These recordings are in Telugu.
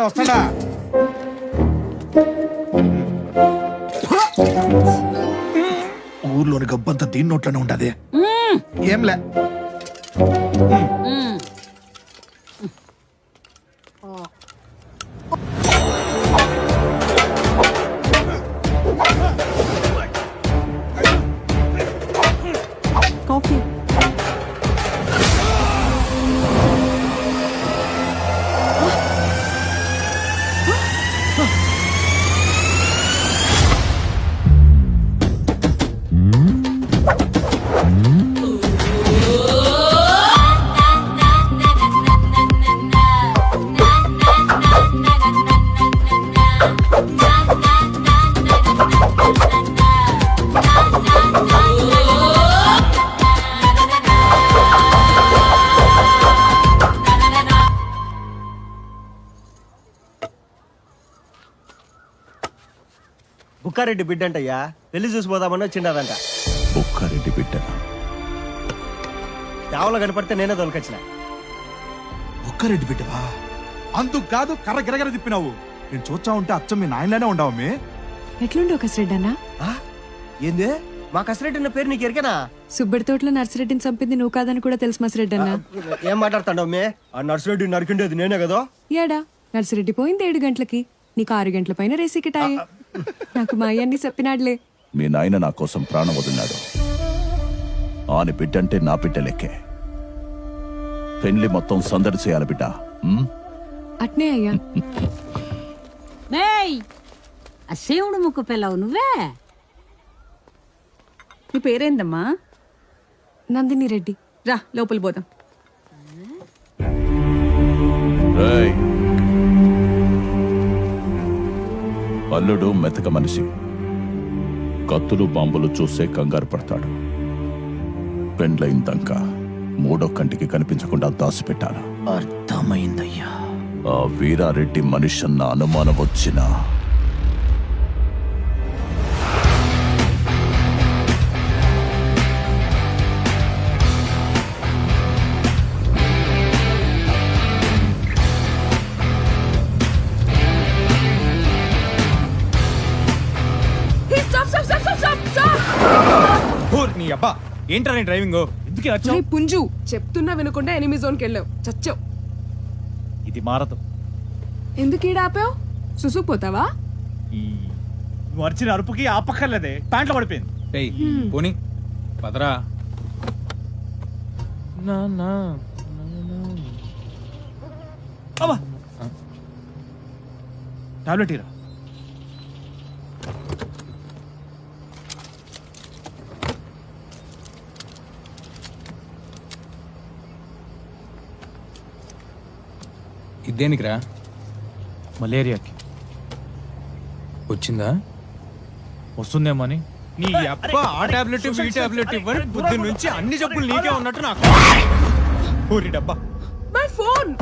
వస్తాడా ఊర్లోని గబ్బంతా దీని నోట్లోనే ఉండదే ఏంలే కాఫీ. బుక్కారెడ్డి బిడ్డ అంటయ్యా, పెళ్లి చూసిపోదామని వచ్చిండదంట. బుక్కారెడ్డి బిడ్డ చావలో కనపడితే నేనే తొలకొచ్చిన. బుక్కారెడ్డి బిడ్డవా? అందుకు కాదు కర్ర గిరగర తిప్పినావు. నేను చూచా ఉంటే అచ్చం మీ నాయనలానే ఉండవు మీ. ఎట్లుండి ఒక శ్రెడ్ అన్నా? ఏంది మా కసిరెడ్డి అన్న పేరు నీకు ఎరికేనా? సుబ్బడి తోటలో నర్సిరెడ్డిని చంపింది నువ్వు కాదని కూడా తెలుసు మా శ్రెడ్ అన్నా. ఏం మాట్లాడుతాండవు మే? ఆ నర్సిరెడ్డి నరికిండేది నేనే కదా. ఏడా నర్సిరెడ్డి పోయింది 7 గంటలకి, నీకు 6 గంటల పైన రేసికిటాయి. నాకు మా అయ్యన్ని చెప్పినాడులే. మీ నాయన నా కోసం ప్రాణం వదిలినాడు. ఆని బిడ్డంటే నా బిడ్డ లెక్కే. పెళ్లి మొత్తం సందడి చేయాలి బిడ్డ. అట్నే అయ్యా. ఆ శివుడు ముక్కు పిల్లవు నువ్వే. నీ పేరేందమ్మా? నందిని రెడ్డి. రా లోపల పోదాం. రేయ్, అల్లుడు మెతక మనిషి. కత్తులు బాంబులు చూసే కంగారు పడతాడు. పెండ్లయిందాక 3వ కంటికి కనిపించకుండా దాచిపెట్టాను. అర్థమైందయ్యా. ఆ వీరారెడ్డి మనిషన్న అనుమానం వచ్చినా నీ అబ్బా ఏంట్రా నీ డ్రైవింగ్? ఎందుకే వచ్చావు? పుంజు చెప్తున్నా వినకుండా ఎనిమి జోన్కి వెళ్ళావు, చచ్చావు. ఇది మారదు. ఎందుకు ఈడ ఆపావు? సుసుకుపోతావా? నువ్వు అరిచిన అరుపుకి ఆపక్కర్లేదే, ప్యాంట్లో పడిపోయింది. పోనీ పదరా. టాబ్లెట్ ఇరా. ఇదేనికిరా? మలేరియాకి. వచ్చిందా? వస్తుందేమో అని. నీ అబ్బా ఆ టాబ్లెట్ ఈ టాబ్లెట్ ఇవ్వని బుద్ధి నుంచి అన్ని జబ్బులు నీకే ఉన్నట్టు నాకు. ఊరి డబ్బా. My phone.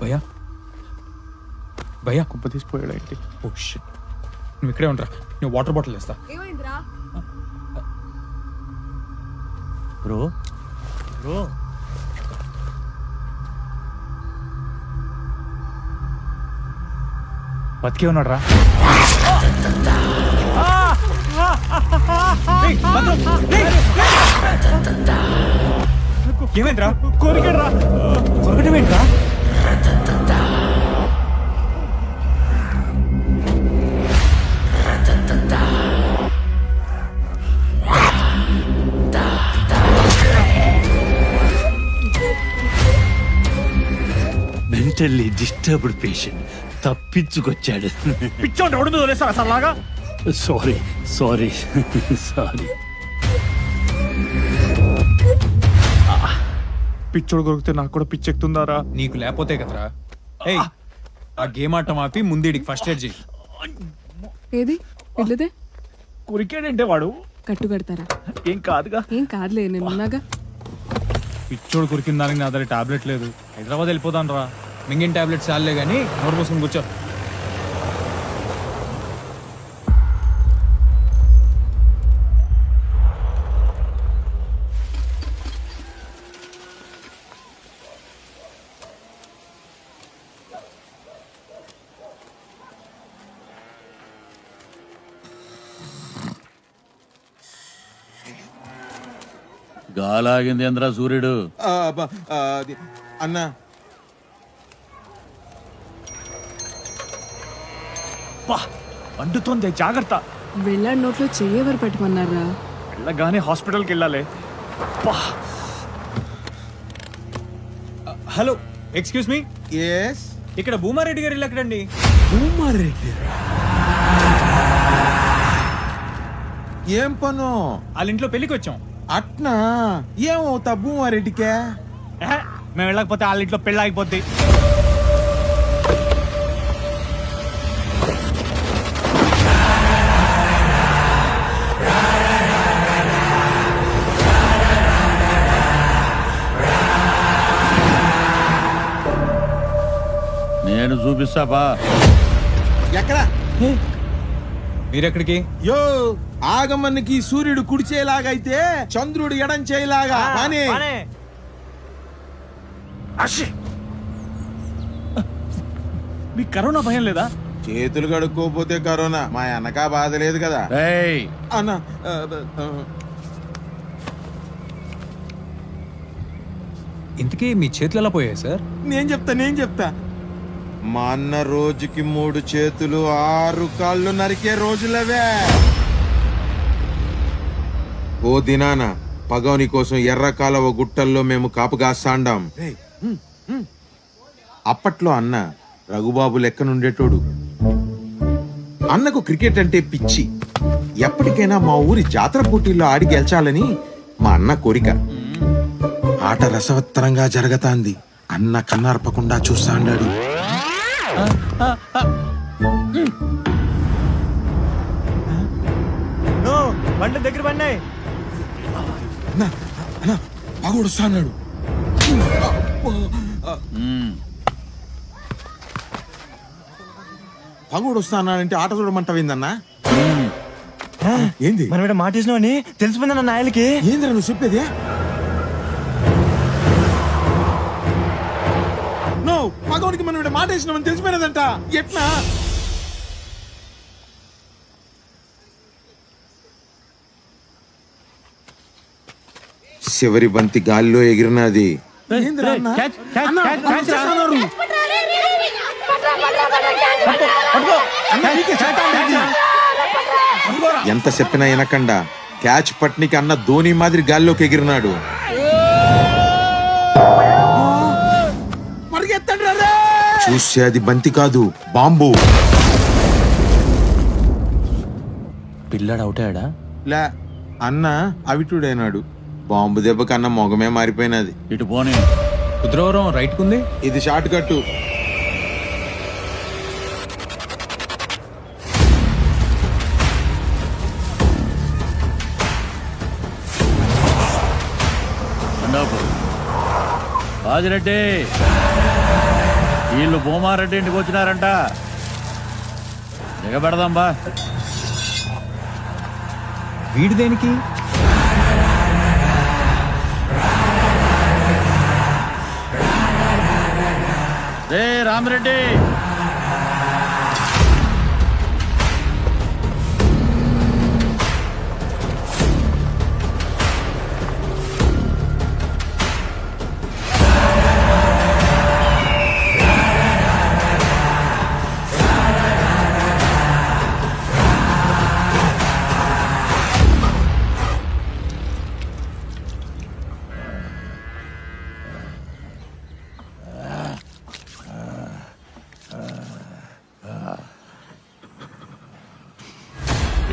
భయ్యా భయ్యా కుప్ప తీసిపోయాడు ఏంటి? Oh shit. నువ్వు ఇక్కడే ఉండరా, నేను వాటర్ బాటిల్ వేస్తా. ఏమైందిరా? బ్రో బ్రో బతికే ఉన్నాడు రా. ఏమైందిరా? కోరికడు రా. కొరకటం ఏంట్రా? మెంటల్లీ డిస్టర్బ్డ్ పేషెంట్ తప్పించుకొచ్చాడు. పిచ్చోండి రోడ్డు మీద వదిలేస్తారా సార్ లాగా? Sorry sorry sorry. పిచ్చోడు కొరికితే నాకు కూడా పిచ్చెక్కుతుందారా? నీకు లేకపోతే కదరా. ఏయ్, ఆ గేమ్ ఆటం ఆపి ముందు ఫస్ట్ ఎయిడ్ చేయి. ఏది ఇట్లదే? కురికాడంటే వాడు కట్టు కడతారా? ఏం కాదుగా. ఏం కాదులే, నేను ఉన్నాగా. పిచ్చోడు కురికిన దానికి నా దగ్గర టాబ్లెట్ లేదు. హైదరాబాద్ వెళ్ళిపోతాను రా. మింగిన టాబ్లెట్ చాలే కానీ నోరు మూసుకుని కూర్చో. గాలాగింది ఏంద్రా సూర్యుడు. అన్నా అంటుతోంది, జాగ్రత్త. వెళ్ళాడు నోట్లో చెయ్యెవరు పెట్టమన్నారా? వెళ్ళగానే హాస్పిటల్కి వెళ్ళాలి. హలో, ఎక్స్క్యూజ్ మీ, ఎస్ ఇక్కడ భూమారెడ్డి గారు ఎక్కడండి? భూమారెడ్డి ఏం పను? వాళ్ళ ఇంట్లో పెళ్లికి వచ్చాం. అట్నా? ఏమవుతా భూమారెడ్డికే? మేము వెళ్ళకపోతే వాళ్ళ ఇంట్లో పెళ్ళి ఆగిపోద్ది. నేను చూపిస్తా బా. ఎక్కడా? మీరెక్కడికి? యో ఆగమన్నకి సూర్యుడు కుడి చేయలాగైతే చంద్రుడు ఎడం చేయలాగా అని. మీకు కరోనా భయం లేదా? చేతులు కడుక్కోపోతే కరోనా, మా అన్నకా బాధ లేదు కదా ఏయ్, అన్న. ఇంతకీ మీ చేతులు ఎలా పోయాయి సార్? నేను చెప్తా మా అన్న రోజుకి 3 చేతులు 6 కాళ్ళు నరికే రోజులవే. ఓ దినాన పగౌని కోసం ఎర్ర కాలవ గుట్టల్లో మేము కాపుగాస్తాండాం. అప్పట్లో అన్న రఘుబాబు లెక్కనుండేటోడు. అన్నకు క్రికెట్ అంటే పిచ్చి. ఎప్పటికైనా మా ఊరి జాతర పోటీల్లో ఆడి గెలిచాలని మా అన్న కోరిక. ఆట రసవత్తరంగా జరగతాంది. అన్న కన్నార్పకుండా చూస్తాండాడు. బండి దగ్గర బండి. పగొడుస్తాడు. పగొడుస్తానంటే ఆట చూడమంటావిందన్నా? ఏంది మనం మాట వేసినావని తెలిసిపోయిందన్న నాయలకి. ఏంద్రా నువ్వు చెప్పేది? పగోనికి మనం మాట వేసినామని తెలిసిపోయినదంట. ఎట్లా? చివరి బంతి గాలిలో ఎగిరినది. ఎంత చెప్పినా వినకుండా క్యాచ్ పట్నికి అన్న ధోని మాదిరి గాల్లోకి ఎగిరినాడు. చూస్తే అది బంతి కాదు, బాంబు. పిల్లాడు అవుతాడా? లే, అన్న అవిటుడైనాడు. బాంబు దెబ్బ కన్నా మొగమే మారిపోయినది. ఇటు పోనీ. కుద్రవరం రైట్ కుంది. ఇది షార్ట్ కట్. రాజిరెడ్డి, వీళ్ళు భూమారెడ్డి ఇంటికి వచ్చినారంట. దిగబెడదాం బా. వీడి దేనికి? రే రామిరెడ్డి,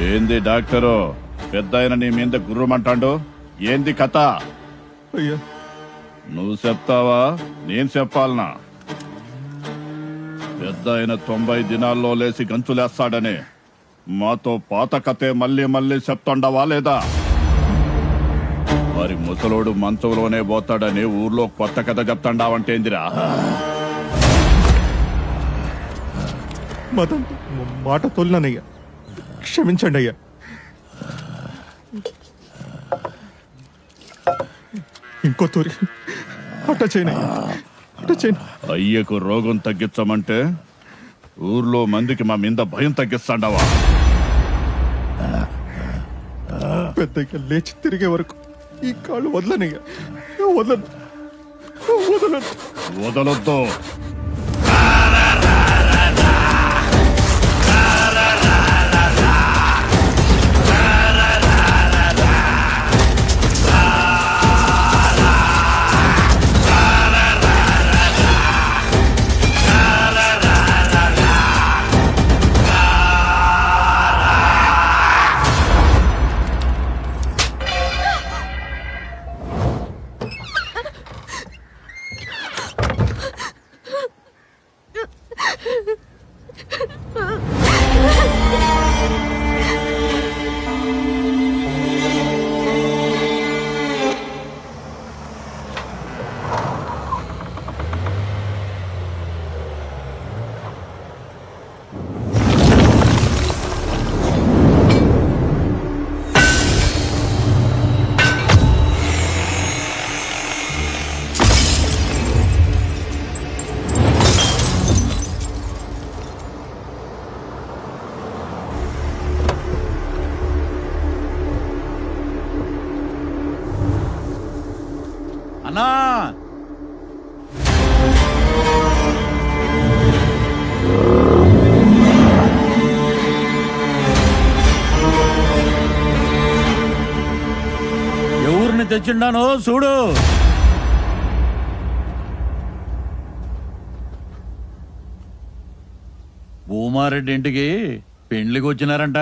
ఏంది డాక్టరు పెద్ద ఆయన నీ మీద గుర్రమంటాడు? ఏంది కథ? అయ్యా, నువ్వు చెప్తావా నేను చెప్పాలనా? పెద్ద ఆయన 90 దినాల్లో లేసి గంతులేస్తాడని మాతో పాత కథే మళ్ళీ మళ్ళీ చెప్తుండవా లేదా? మరి ముసలోడు మంచంలోనే పోతాడని ఊర్లో కొత్త కథ చెప్తాండావంటేందిరా? మదన్ మాట తొలినయ్యా, క్షమించండి అయ్యా. ఇంకో తూరి అట్ట చేయనయ్యా, అట్ట చేయను. అయ్యకు రోగం తగ్గించమంటే ఊర్లో మందికి మా మీద భయం తగ్గిస్తాండవా? పెద్దగా లేచి తిరిగే వరకు ఈ కాళ్ళు వదలనయ్యా, వదలను, వదలను. వదలొద్దు. అన్నా ఎవరిని తెచ్చిండానో చూడు. భూమారెడ్డి ఇంటికి పెండ్లికి వచ్చినారంట.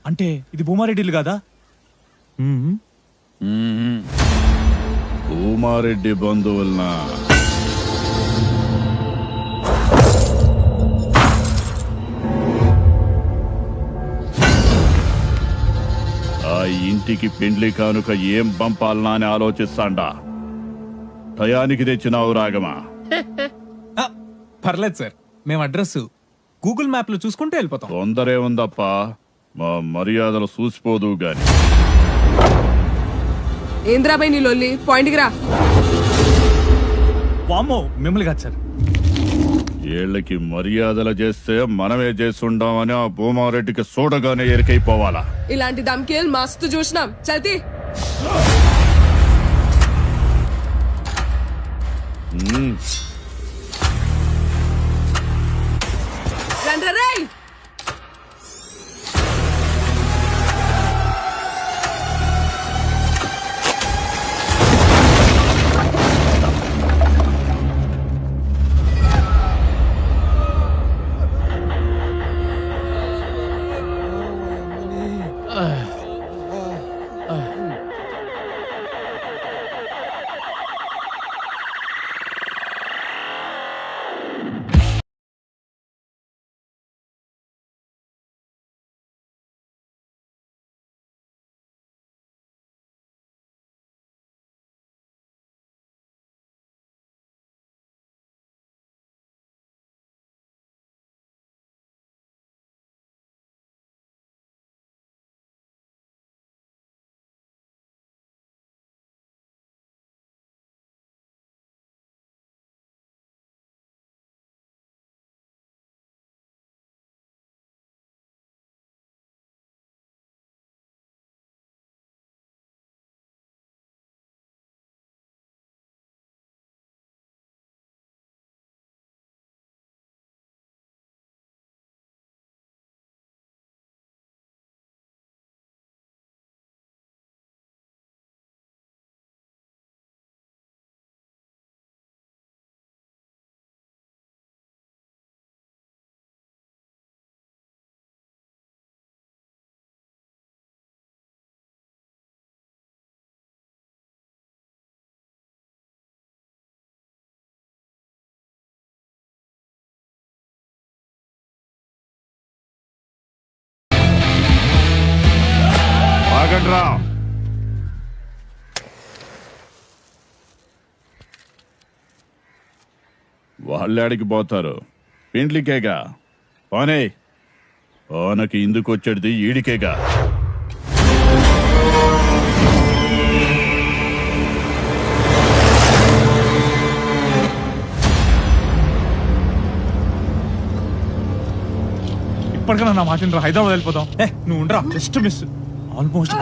అంటే ఇది భూమారెడ్డిలు కదా? భూమారెడ్డి బంధువులన ఆ ఇంటికి పెండ్లి కానుక ఏం పంపాలనా అని ఆలోచిస్తాండా. టయానికి తెచ్చినావు రాగమా? ఆ, పర్లేదు సార్, మేము అడ్రస్ గూగుల్ మ్యాప్ లో చూసుకుంటే వెళ్ళిపోతాం. తొందరే ఉందప్ప, మా మర్యాదలు చూసిపోదు గాని. ఏంద్రాబాయ్ నీ లొల్లి, పాయింట్కి రా. వామ్మో, మిమ్మల్ని కాదు సార్. ఏళ్ళకి మర్యాదలు చేస్తే మనమే చేస్తుండామని ఆ భూమారెడ్డికి చూడగానే ఎరికైపోవాలా. ఇలాంటి దమ్కేలు మస్తు చూసినాం. చల్తీ రండ్రా. రా వాళ్ళాడికి పోతారు పెండ్లికేగా పోనే ఓనకి ఇందుకు వచ్చేది ఈడికేగా ఇప్పటికైనా నా మాట హైదరాబాద్ వెళ్ళిపోదాం నువ్వు ఉండరా జస్ట్ మిస్ ఆల్మోస్ట్